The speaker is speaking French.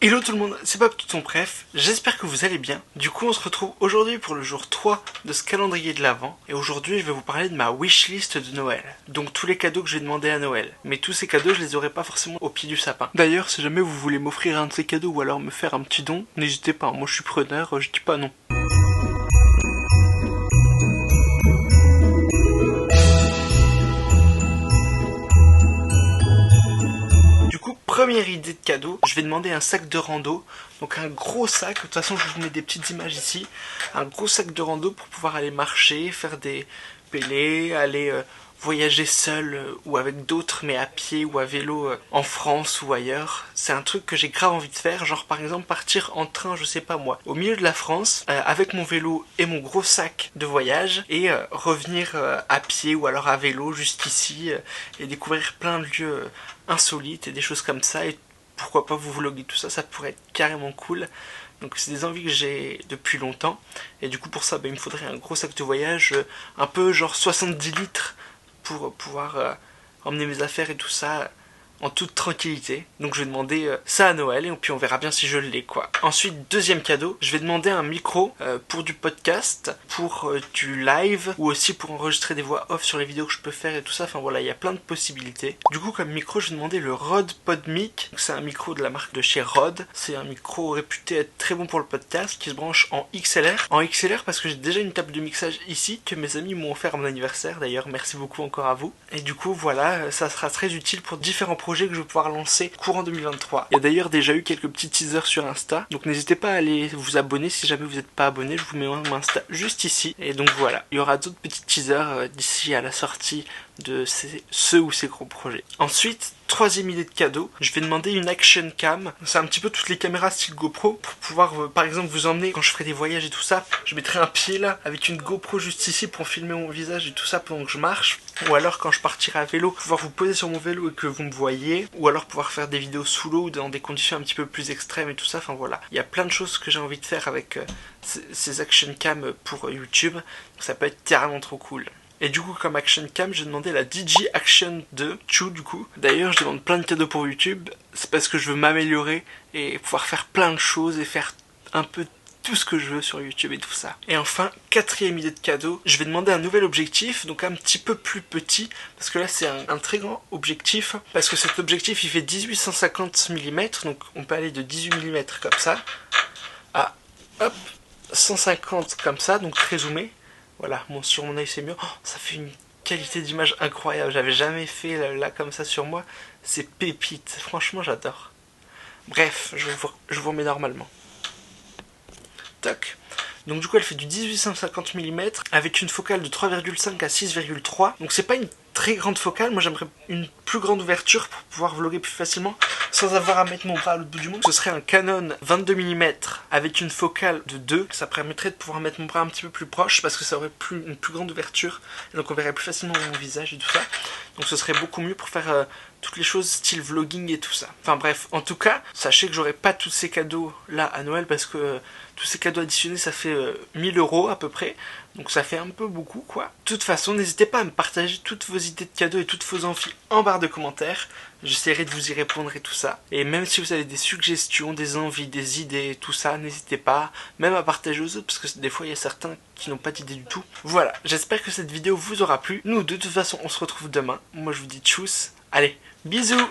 Hello tout le monde, c'est Paptouton, bref, j'espère que vous allez bien. Du coup on se retrouve aujourd'hui pour le jour 3 de ce calendrier de l'Avent. Et aujourd'hui je vais vous parler de ma wishlist de Noël. Donc tous les cadeaux que j'ai demandé à Noël. Mais tous ces cadeaux je les aurai pas forcément au pied du sapin. D'ailleurs si jamais vous voulez m'offrir un de ces cadeaux ou alors me faire un petit don, n'hésitez pas, moi je suis preneur, je dis pas non. Première idée de cadeau, je vais demander un sac de rando, donc un gros sac, de toute façon je vous mets des petites images ici, un gros sac de rando pour pouvoir aller marcher, faire des pélés, aller voyager seul ou avec d'autres mais à pied ou à vélo en France ou ailleurs. C'est un truc que j'ai grave envie de faire, genre par exemple partir en train, je sais pas moi, au milieu de la France avec mon vélo et mon gros sac de voyage et revenir à pied ou alors à vélo juste ici et découvrir plein de lieux insolites et des choses comme ça, et pourquoi pas vous vlogger tout ça, ça pourrait être carrément cool. Donc c'est des envies que j'ai depuis longtemps, et du coup pour ça il me faudrait un gros sac de voyage, un peu genre 70 litres pour pouvoir emmener mes affaires et tout ça en toute tranquillité. Donc je vais demander ça à Noël et puis on verra bien si je l'ai quoi. Ensuite, deuxième cadeau, je vais demander un micro pour du podcast, pour du live ou aussi pour enregistrer des voix off sur les vidéos que je peux faire et tout ça. Enfin voilà, il y a plein de possibilités. Du coup comme micro, je vais demander le Rode PodMic. C'est un micro de la marque de chez Rode. C'est un micro réputé être très bon pour le podcast qui se branche en XLR. En XLR parce que j'ai déjà une table de mixage ici que mes amis m'ont offert à mon anniversaire d'ailleurs. Merci beaucoup encore à vous. Et du coup voilà, ça sera très utile pour différents projets que je vais pouvoir lancer courant 2023. Il y a d'ailleurs déjà eu quelques petits teasers sur Insta, donc n'hésitez pas à aller vous abonner si jamais vous n'êtes pas abonné, je vous mets mon Insta juste ici. Et donc voilà, il y aura d'autres petits teasers d'ici à la sortie de ce ou ces gros projets. Ensuite, troisième idée de cadeau, je vais demander une action cam. C'est un petit peu toutes les caméras style GoPro pour pouvoir par exemple vous emmener quand je ferai des voyages et tout ça. Je mettrai un pied là avec une GoPro juste ici pour filmer mon visage et tout ça pendant que je marche. Ou alors quand je partirai à vélo, pouvoir vous poser sur mon vélo et que vous me voyez. Ou alors pouvoir faire des vidéos sous l'eau ou dans des conditions un petit peu plus extrêmes et tout ça. Enfin voilà, il y a plein de choses que j'ai envie de faire avec ces action cam pour YouTube. Ça peut être carrément trop cool. Et du coup comme action cam, j'ai demandé la DJI Action 2 Chou du coup. D'ailleurs je demande plein de cadeaux pour YouTube, c'est parce que je veux m'améliorer et pouvoir faire plein de choses et faire un peu tout ce que je veux sur YouTube et tout ça. Et enfin, quatrième idée de cadeau, je vais demander un nouvel objectif, donc un petit peu plus petit, parce que là c'est un très grand objectif, parce que cet objectif il fait 1850 mm, donc on peut aller de 18 mm comme ça, à hop, 150 comme ça, donc très zoomé. Voilà, sur mon œil c'est mieux. Oh, ça fait une qualité d'image incroyable. J'avais jamais fait là comme ça sur moi. C'est pépite. Franchement, j'adore. Bref, je vous remets normalement. Toc. Donc du coup, elle fait du 1850 mm avec une focale de 3,5 à 6,3. Donc c'est pas une très grande focale. Moi, j'aimerais une plus grande ouverture pour pouvoir vlogger plus facilement sans avoir à mettre mon bras à l'autre bout du monde. Ce serait un Canon 22 mm avec une focale de 2. Ça permettrait de pouvoir mettre mon bras un petit peu plus proche parce que ça aurait une plus grande ouverture. Et donc on verrait plus facilement mon visage et tout ça. Donc ce serait beaucoup mieux pour faire toutes les choses style vlogging et tout ça. Enfin bref, en tout cas, sachez que j'aurai pas tous ces cadeaux là à Noël parce que tous ces cadeaux additionnés ça fait 1000 € à peu près. Donc ça fait un peu beaucoup quoi. De toute façon, n'hésitez pas à me partager toutes vos idées de cadeaux et toutes vos envies en barre de commentaires. J'essaierai de vous y répondre et tout ça. Et même si vous avez des suggestions, des envies, des idées et tout ça, n'hésitez pas même à partager aux autres parce que des fois il y a certains qui n'ont pas d'idée du tout. Voilà, j'espère que cette vidéo vous aura plu. Nous de toute façon on se retrouve demain. Moi je vous dis tchuss. Allez, bisous!